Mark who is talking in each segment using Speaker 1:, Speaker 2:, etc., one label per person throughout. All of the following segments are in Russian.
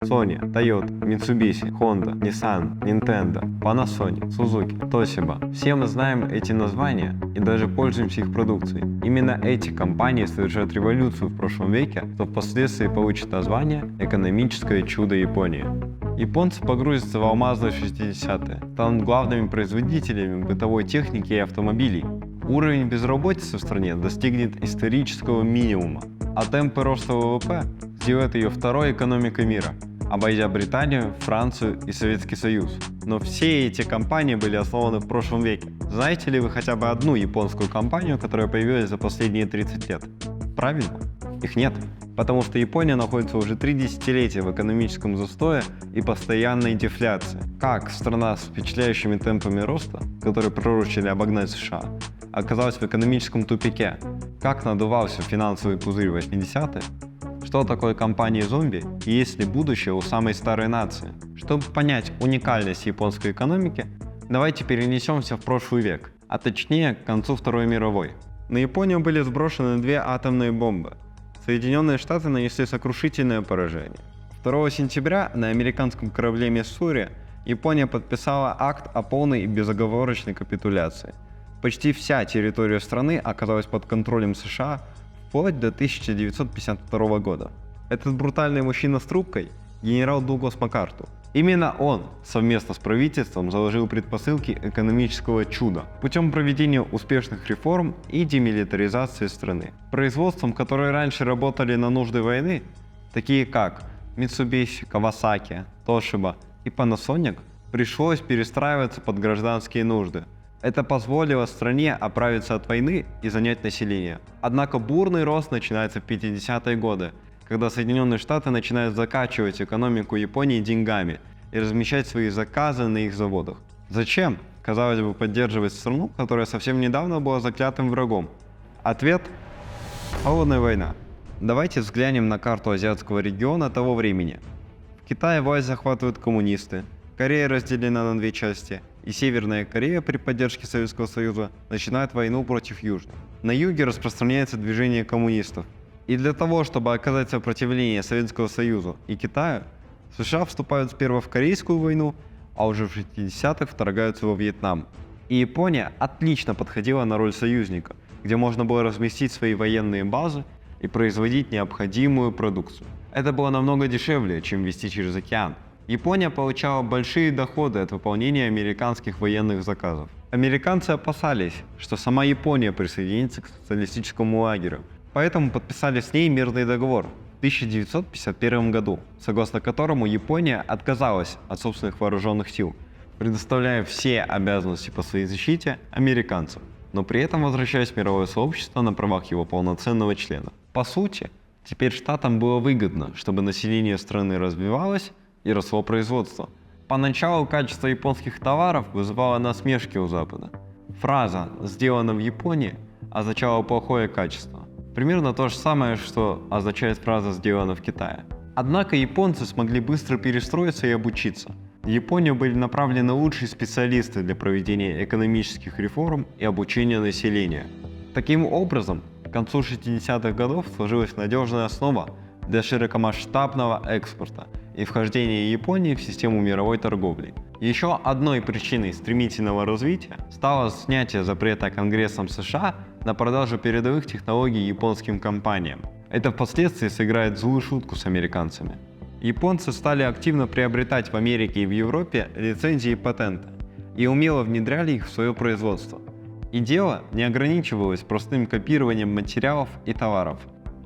Speaker 1: Sony, Toyota, Mitsubishi, Honda, Nissan, Nintendo, Panasonic, Suzuki, Toshiba. Все мы знаем эти названия и даже пользуемся их продукцией. Именно эти компании совершают революцию в прошлом веке, что впоследствии получит название «Экономическое чудо Японии». Японцы погрузятся в алмазные 60-е, станут главными производителями бытовой техники и автомобилей. Уровень безработицы в стране достигнет исторического минимума, а темпы роста ВВП сделают ее второй экономикой мира, обойдя Британию, Францию и Советский Союз. Но все эти компании были основаны в прошлом веке. Знаете ли вы хотя бы одну японскую компанию, которая появилась за последние 30 лет? Правильно, их нет. Потому что Япония находится уже 3 десятилетия в экономическом застое и постоянной дефляции. Как страна с впечатляющими темпами роста, которые пророчили обогнать США, оказалась в экономическом тупике? Как надувался финансовый пузырь 80-х? Что такое компании-зомби и есть ли будущее у самой старой нации? Чтобы понять уникальность японской экономики, давайте перенесемся в прошлый век, а точнее к концу Второй мировой. На Японию были сброшены 2 атомные бомбы. Соединенные Штаты нанесли сокрушительное поражение. 2 сентября на американском корабле «Миссури» Япония подписала акт о полной и безоговорочной капитуляции. Почти вся территория страны оказалась под контролем США вплоть до 1952 года. Этот брутальный мужчина с трубкой – генерал Дуглас МакАртур. Именно он совместно с правительством заложил предпосылки экономического чуда путем проведения успешных реформ и демилитаризации страны. Производством, которые раньше работали на нужды войны, такие как Mitsubishi, Kawasaki, Toshiba и Panasonic, пришлось перестраиваться под гражданские нужды. Это позволило стране оправиться от войны и занять население. Однако бурный рост начинается в 50-е годы, когда Соединенные Штаты начинают закачивать экономику Японии деньгами и размещать свои заказы на их заводах. Зачем, казалось бы, поддерживать страну, которая совсем недавно была заклятым врагом? Ответ – холодная война. Давайте взглянем на карту азиатского региона того времени. В Китае власть захватывают коммунисты, Корея разделена на 2 части, и Северная Корея при поддержке Советского Союза начинает войну против Южной. На юге распространяется движение коммунистов. И для того, чтобы оказать сопротивление Советскому Союзу и Китаю, США вступают сперва в Корейскую войну, а уже в 60-х вторгаются во Вьетнам. И Япония отлично подходила на роль союзника, где можно было разместить свои военные базы и производить необходимую продукцию. Это было намного дешевле, чем везти через океан. Япония получала большие доходы от выполнения американских военных заказов. Американцы опасались, что сама Япония присоединится к социалистическому лагерю, поэтому подписали с ней мирный договор в 1951 году, согласно которому Япония отказалась от собственных вооруженных сил, предоставляя все обязанности по своей защите американцам, но при этом возвращаясь в мировое сообщество на правах его полноценного члена. По сути, теперь штатам было выгодно, чтобы население страны развивалось и росло производство. Поначалу качество японских товаров вызывало насмешки у Запада. Фраза «сделано в Японии» означала плохое качество. Примерно то же самое, что означает фраза «сделано в Китае». Однако японцы смогли быстро перестроиться и обучиться. В Японию были направлены лучшие специалисты для проведения экономических реформ и обучения населения. Таким образом, к концу 60-х годов сложилась надежная основа для широкомасштабного экспорта и вхождения Японии в систему мировой торговли. Еще одной причиной стремительного развития стало снятие запрета Конгрессом США на продажу передовых технологий японским компаниям. Это впоследствии сыграет злую шутку с американцами. Японцы стали активно приобретать в Америке и в Европе лицензии и патенты и умело внедряли их в свое производство. И дело не ограничивалось простым копированием материалов и товаров.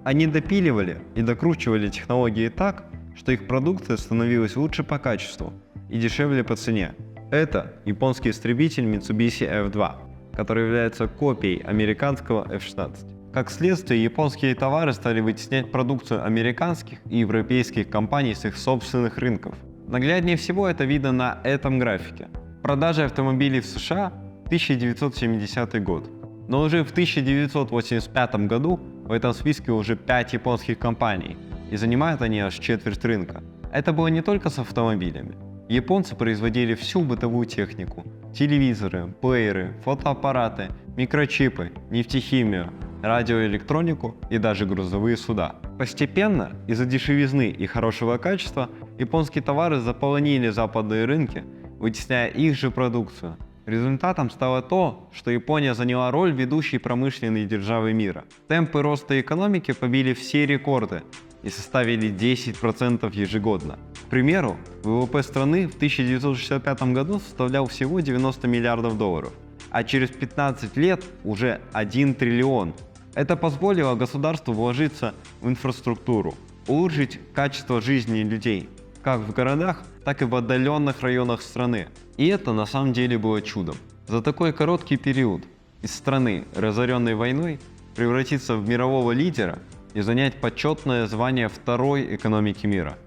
Speaker 1: Они допиливали и докручивали технологии так, что их продукция становилась лучше по качеству и дешевле по цене. Это японский истребитель Mitsubishi F2, который является копией американского F-16. Как следствие, японские товары стали вытеснять продукцию американских и европейских компаний с их собственных рынков. Нагляднее всего это видно на этом графике. Продажи автомобилей в США 1970 год. Но уже в 1985 году в этом списке уже 5 японских компаний, и занимают они аж четверть рынка. Это было не только с автомобилями. Японцы производили всю бытовую технику – телевизоры, плееры, фотоаппараты, микрочипы, нефтехимию, радиоэлектронику и даже грузовые суда. Постепенно, из-за дешевизны и хорошего качества, японские товары заполонили западные рынки, вытесняя их же продукцию. Результатом стало то, что Япония заняла роль ведущей промышленной державы мира. Темпы роста экономики побили все рекорды и составили 10% ежегодно. К примеру, ВВП страны в 1965 году составлял всего 90 миллиардов долларов, а через 15 лет уже 1 триллион. Это позволило государству вложиться в инфраструктуру, улучшить качество жизни людей, как в городах, так и в отдаленных районах страны. И это на самом деле было чудом. За такой короткий период из страны, разоренной войной, превратиться в мирового лидера и занять почетное звание второй экономики мира.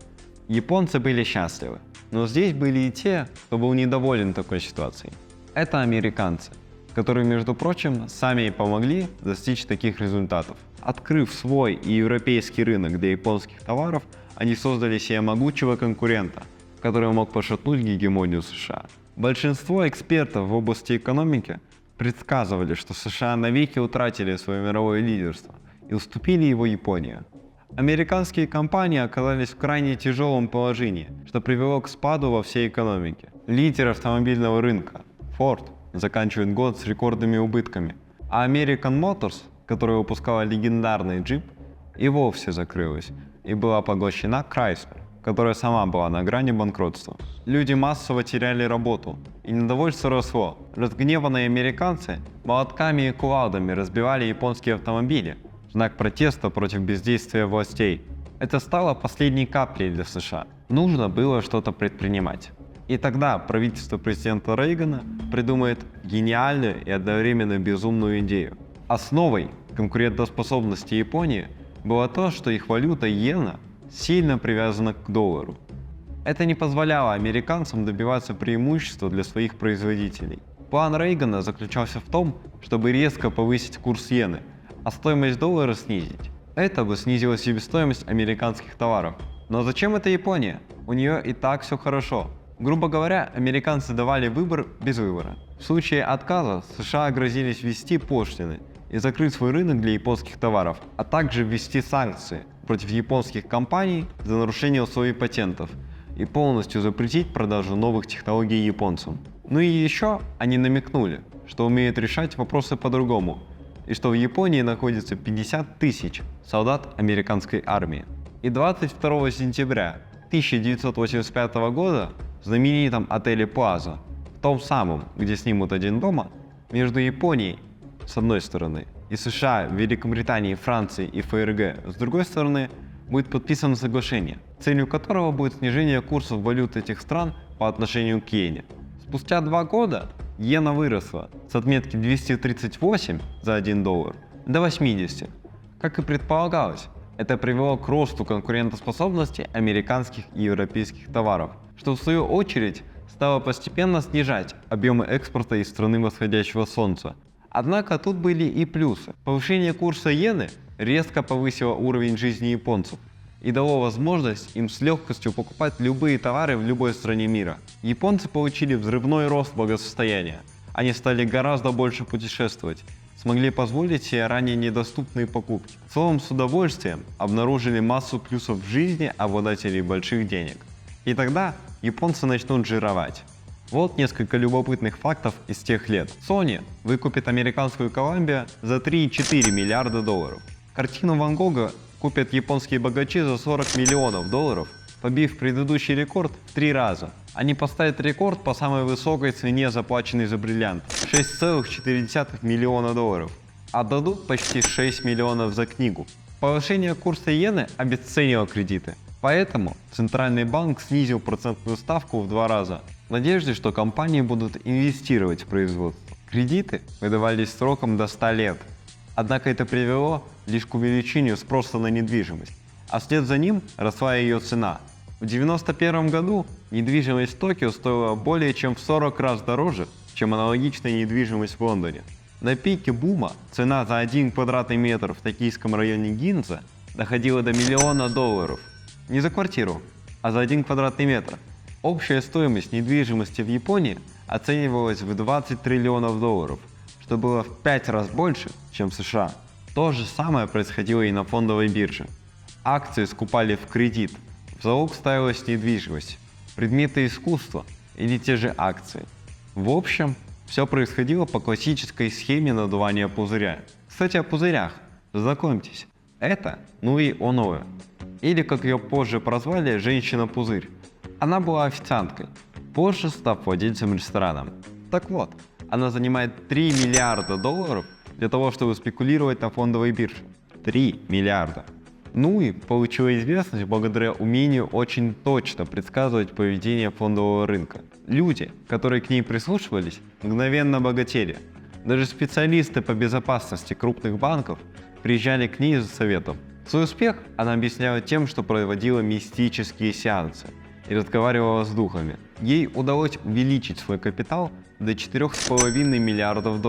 Speaker 1: Японцы были счастливы, но здесь были и те, кто был недоволен такой ситуацией. Это американцы, которые, между прочим, сами и помогли достичь таких результатов. Открыв свой и европейский рынок для японских товаров, они создали себе могучего конкурента, который мог пошатнуть гегемонию США. Большинство экспертов в области экономики предсказывали, что США навеки утратили свое мировое лидерство и уступили его Японии. Американские компании оказались в крайне тяжелом положении, что привело к спаду во всей экономике. Лидер автомобильного рынка, Ford, заканчивает год с рекордными убытками, а American Motors, которая выпускала легендарный джип, и вовсе закрылась и была поглощена Chrysler, которая сама была на грани банкротства. Люди массово теряли работу, и недовольство росло. Разгневанные американцы молотками и кувалдами разбивали японские автомобили в знак протеста против бездействия властей. Это стало последней каплей для США. Нужно было что-то предпринимать. И тогда правительство президента Рейгана придумает гениальную и одновременно безумную идею. Основой конкурентоспособности Японии было то, что их валюта иена сильно привязана к доллару. Это не позволяло американцам добиваться преимущества для своих производителей. План Рейгана заключался в том, чтобы резко повысить курс иены, а стоимость доллара снизить. Это бы снизило себестоимость американских товаров. Но зачем это Япония? У нее и так все хорошо. Грубо говоря, американцы давали выбор без выбора. В случае отказа США грозились ввести пошлины и закрыть свой рынок для японских товаров, а также ввести санкции против японских компаний за нарушение условий патентов и полностью запретить продажу новых технологий японцам. Ну и еще они намекнули, что умеют решать вопросы по-другому, и что в Японии находится 50 тысяч солдат американской армии. И 22 сентября 1985 года в знаменитом отеле Плаза, в том самом, где снимут «Один дома», между Японией с одной стороны и США, Великобританией, Францией и ФРГ с другой стороны будет подписано соглашение, целью которого будет снижение курсов валют этих стран по отношению к иене. Спустя 2 года иена выросла с отметки 238 за $1 до 80. Как и предполагалось, это привело к росту конкурентоспособности американских и европейских товаров, что в свою очередь стало постепенно снижать объемы экспорта из страны восходящего солнца. Однако тут были и плюсы. Повышение курса иены резко повысило уровень жизни японцев и дало возможность им с легкостью покупать любые товары в любой стране мира. Японцы получили взрывной рост благосостояния. Они стали гораздо больше путешествовать, смогли позволить себе ранее недоступные покупки. Словом, с удовольствием обнаружили массу плюсов в жизни обладателей больших денег. И тогда японцы начнут жировать. Вот несколько любопытных фактов из тех лет. Sony выкупит американскую Columbia за $3,4 миллиарда. Картину Ван Гога купят японские богачи за $40 миллионов, побив предыдущий рекорд в 3 раза. Они поставят рекорд по самой высокой цене, заплаченной за бриллиант – $6,4 миллиона, а дадут почти 6 миллионов за книгу. Повышение курса иены обесценило кредиты, поэтому Центральный банк снизил процентную ставку в 2 раза, в надежде, что компании будут инвестировать в производство. Кредиты выдавались сроком до 100 лет, однако это привело лишь к увеличению спроса на недвижимость, а вслед за ним росла ее цена. В 1991 году недвижимость в Токио стоила более чем в 40 раз дороже, чем аналогичная недвижимость в Лондоне. На пике бума цена за 1 квадратный метр в токийском районе Гинза доходила до $1 миллиона. Не за квартиру, а за 1 квадратный метр. Общая стоимость недвижимости в Японии оценивалась в $20 триллионов, что было в 5 раз больше, чем в США. То же самое происходило и на фондовой бирже. Акции скупали в кредит В залог ставилась недвижимость, предметы искусства или те же акции. В общем, все происходило по классической схеме надувания пузыря. Кстати, о пузырях. Знакомьтесь, это Нуи Оноэ, или, как ее позже прозвали, женщина-пузырь. Она была официанткой, позже став владельцем ресторана. Так вот, она занимает $3 миллиарда для того, чтобы спекулировать на фондовой бирже. 3 миллиарда. Нуи получила известность благодаря умению очень точно предсказывать поведение фондового рынка. Люди, которые к ней прислушивались, мгновенно богатели. Даже специалисты по безопасности крупных банков приезжали к ней за советом. Свой успех она объясняла тем, что проводила мистические сеансы и разговаривала с духами. Ей удалось увеличить свой капитал до $4,5 миллиардов.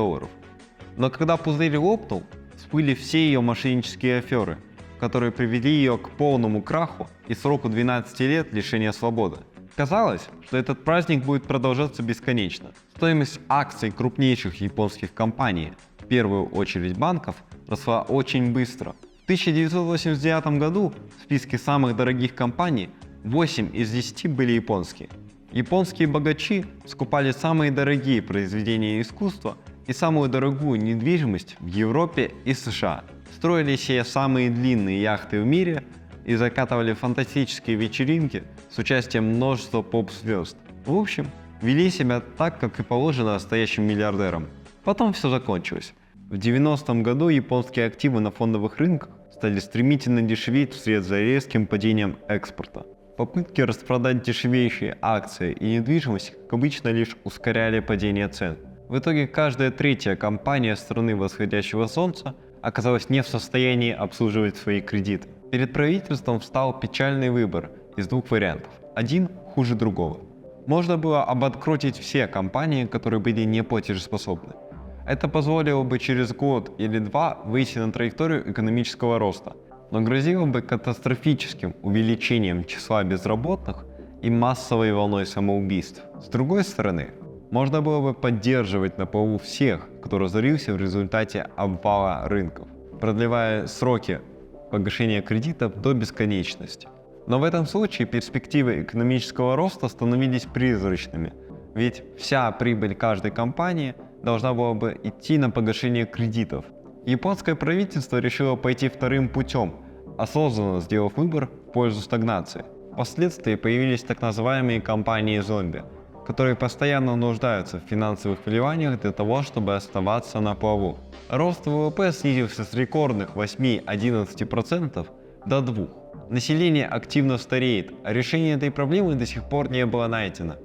Speaker 1: Но когда пузырь лопнул, всплыли все ее мошеннические аферы, которые привели ее к полному краху и сроку 12 лет лишения свободы. Казалось, что этот праздник будет продолжаться бесконечно. Стоимость акций крупнейших японских компаний, в первую очередь банков, росла очень быстро. В 1989 году в списке самых дорогих компаний 8 из 10 были японские. Японские богачи скупали самые дорогие произведения искусства и самую дорогую недвижимость в Европе и США. Строили себе самые длинные яхты в мире и закатывали фантастические вечеринки с участием множества поп-звезд. В общем, вели себя так, как и положено настоящим миллиардерам. Потом все закончилось. В 90-м году японские активы на фондовых рынках стали стремительно дешеветь вслед за резким падением экспорта. Попытки распродать дешевеющие акции и недвижимость, как обычно, лишь ускоряли падение цен. В итоге каждая третья компания страны восходящего солнца оказалась не в состоянии обслуживать свои кредиты. Перед правительством встал печальный выбор из двух вариантов. Один хуже другого. Можно было обанкротить все компании, которые были неплатежеспособны. Это позволило бы через год или два выйти на траекторию экономического роста, но грозило бы катастрофическим увеличением числа безработных и массовой волной самоубийств. С другой стороны, можно было бы поддерживать на плаву всех, кто разорился в результате обвала рынков, продлевая сроки погашения кредитов до бесконечности. Но в этом случае перспективы экономического роста становились призрачными, ведь вся прибыль каждой компании должна была бы идти на погашение кредитов. Японское правительство решило пойти вторым путем, осознанно сделав выбор в пользу стагнации. Впоследствии появились так называемые компании-зомби, которые постоянно нуждаются в финансовых вливаниях для того, чтобы оставаться на плаву. Рост ВВП снизился с рекордных 8-11% до 2%. Население активно стареет, а решение этой проблемы до сих пор не было найдено.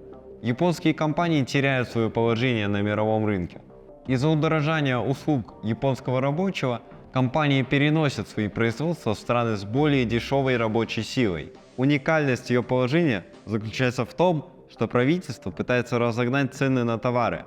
Speaker 1: Японские компании теряют свое положение на мировом рынке. Из-за удорожания услуг японского рабочего компании переносят свои производства в страны с более дешевой рабочей силой. Уникальность ее положения заключается в том, что правительство пытается разогнать цены на товары,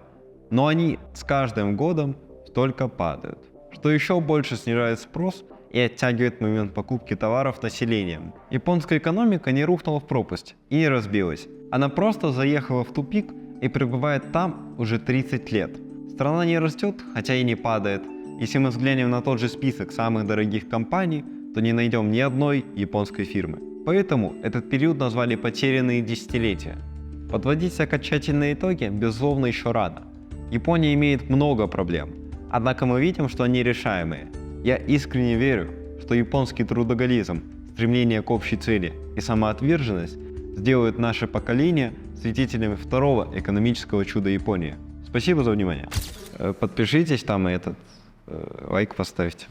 Speaker 1: но они с каждым годом только падают, что еще больше снижает спрос и оттягивает момент покупки товаров населением. Японская экономика не рухнула в пропасть и не разбилась, она просто заехала в тупик и пребывает там уже 30 лет. Страна не растет, хотя и не падает. Если мы взглянем на тот же список самых дорогих компаний, то не найдем ни одной японской фирмы. Поэтому этот период назвали «потерянные десятилетия». Подводить окончательные итоги, безусловно, еще рано. Япония имеет много проблем, однако мы видим, что они решаемые. Я искренне верю, что японский трудоголизм, стремление к общей цели и самоотверженность сделают наше поколение свидетелями второго экономического чуда Японии. Спасибо за внимание. Подпишитесь там и лайк поставьте.